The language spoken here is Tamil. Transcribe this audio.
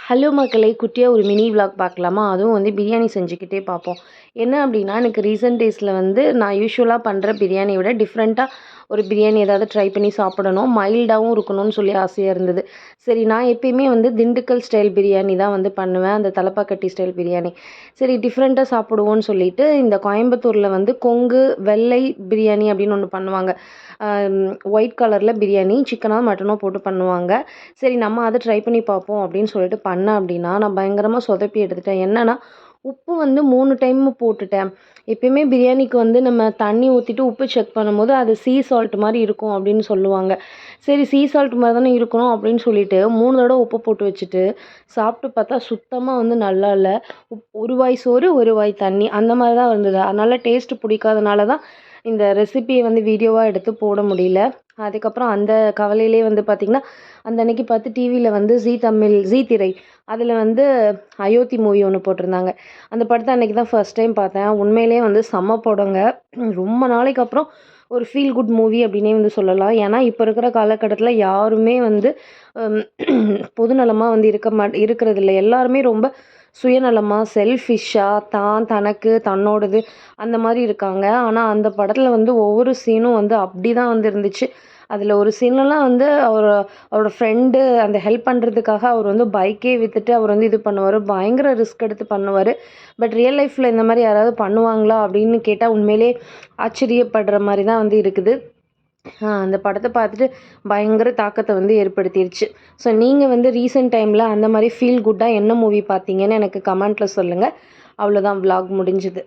ஹலோ மக்களே, குட்டியாக ஒரு மினி விலாக் பார்க்கலாமா? அதுவும் வந்து பிரியாணி செஞ்சுக்கிட்டே பார்ப்போம். என்ன அப்படின்னா, எனக்கு ரீசெண்ட் டேஸில் வந்து நான் யூஷுவலாக பண்ணுற பிரியாணியை விட டிஃப்ரெண்ட்டாக ஒரு பிரியாணி ஏதாவது ட்ரை பண்ணி சாப்பிடணும், மைல்டாகவும் இருக்கணும்னு சொல்லி ஆசையாக இருந்தது. சரி, நான் எப்பயுமே வந்து திண்டுக்கல் ஸ்டைல் பிரியாணி தான் வந்து பண்ணுவேன், அந்த தலப்பாக்கட்டி ஸ்டைல் பிரியாணி. சரி, டிஃப்ரெண்ட்டாக சாப்பிடுவோன்னு சொல்லிட்டு இந்த கோயம்புத்தூரில் வந்து கொங்கு வெள்ளை பிரியாணி அப்படின்னு ஒன்று பண்ணுவாங்க. ஒயிட் கலரில் பிரியாணி சிக்கனோ மட்டனோ போட்டு பண்ணுவாங்க. சரி, நம்ம அதை ட்ரை பண்ணி பார்ப்போம் அப்படின்னு சொல்லிட்டு பண்ணேன் அப்படின்னா, நான் பயங்கரமாக சொதப்பி எடுத்துட்டேன். என்னன்னா, உப்பு வந்து 3 டைம் போட்டுட்டேன். எப்பயுமே பிரியாணிக்கு வந்து நம்ம தண்ணி ஊற்றிட்டு உப்பு செக் பண்ணும்போது அது சீ சால்ட் மாதிரி இருக்கும் அப்படின்னு சொல்லுவாங்க. சரி, சீ சால்ட் மாதிரி தானே இருக்கணும் அப்படின்னு சொல்லிட்டு 3 தடவை உப்பு போட்டு வச்சுட்டு சாப்பிட்டு பார்த்தா சுத்தமாக வந்து நல்லா இல்லை. ஒரு வாய் சோறு ஒரு வாய் தண்ணி அந்த மாதிரி தான் இருந்தது. அதனால் டேஸ்ட்டு பிடிக்காதனால தான் இந்த ரெசிபியை வந்து வீடியோவாக எடுத்து போட முடியல. அதுக்கப்புறம் அந்த கவலையிலே வந்து பார்த்திங்கன்னா, அந்த அன்னைக்கு பார்த்து டிவியில் வந்து ஜீ திரை அதில் வந்து அயோத்தி மூவி ஒன்று போட்டிருந்தாங்க. அந்த படத்தை அன்றைக்கி தான் ஃபர்ஸ்ட் டைம் பார்த்தேன். உண்மையிலேயே வந்து செம்ம படங்க. ரொம்ப நாளைக்கு அப்புறம் ஒரு ஃபீல் குட் மூவி அப்படின்னே வந்து சொல்லலாம். ஏன்னா இப்போ இருக்கிற காலகட்டத்தில் யாருமே வந்து பொதுநலமாக வந்து இருக்கிறதில்ல. எல்லாருமே ரொம்ப சுயநலமாக செல்ஃபிஷ்ஷாக தனக்கு தன்னோடது அந்த மாதிரி இருக்காங்க. ஆனால் அந்த படத்தில் வந்து ஒவ்வொரு சீனும் வந்து அப்படி தான் வந்து இருந்துச்சு. அதில் ஒரு சீன்லலாம் வந்து அவரோட ஃப்ரெண்டு அந்த ஹெல்ப் பண்ணுறதுக்காக அவர் வந்து பைக்கே விற்றுட்டு அவர் வந்து இது பண்ணுவார். பயங்கர ரிஸ்க் எடுத்து பண்ணுவார். பட் ரியல் லைஃப்பில் இந்த மாதிரி யாராவது பண்ணுவாங்களா அப்படின்னு கேட்டால் உண்மையிலே ஆச்சரியப்படுற மாதிரி தான் வந்து இருக்குது. அந்த படத்தை பார்த்துட்டு பயங்கர தாக்கத்தை வந்து ஏற்படுத்திருச்சு. ஸோ நீங்கள் வந்து ரீசெண்ட் டைமில் அந்த மாதிரி ஃபீல் குட்டாக என்ன மூவி பார்த்தீங்கன்னு எனக்கு கமெண்ட்டில் சொல்லுங்கள். அவ்வளோதான், விலாக் முடிஞ்சுது.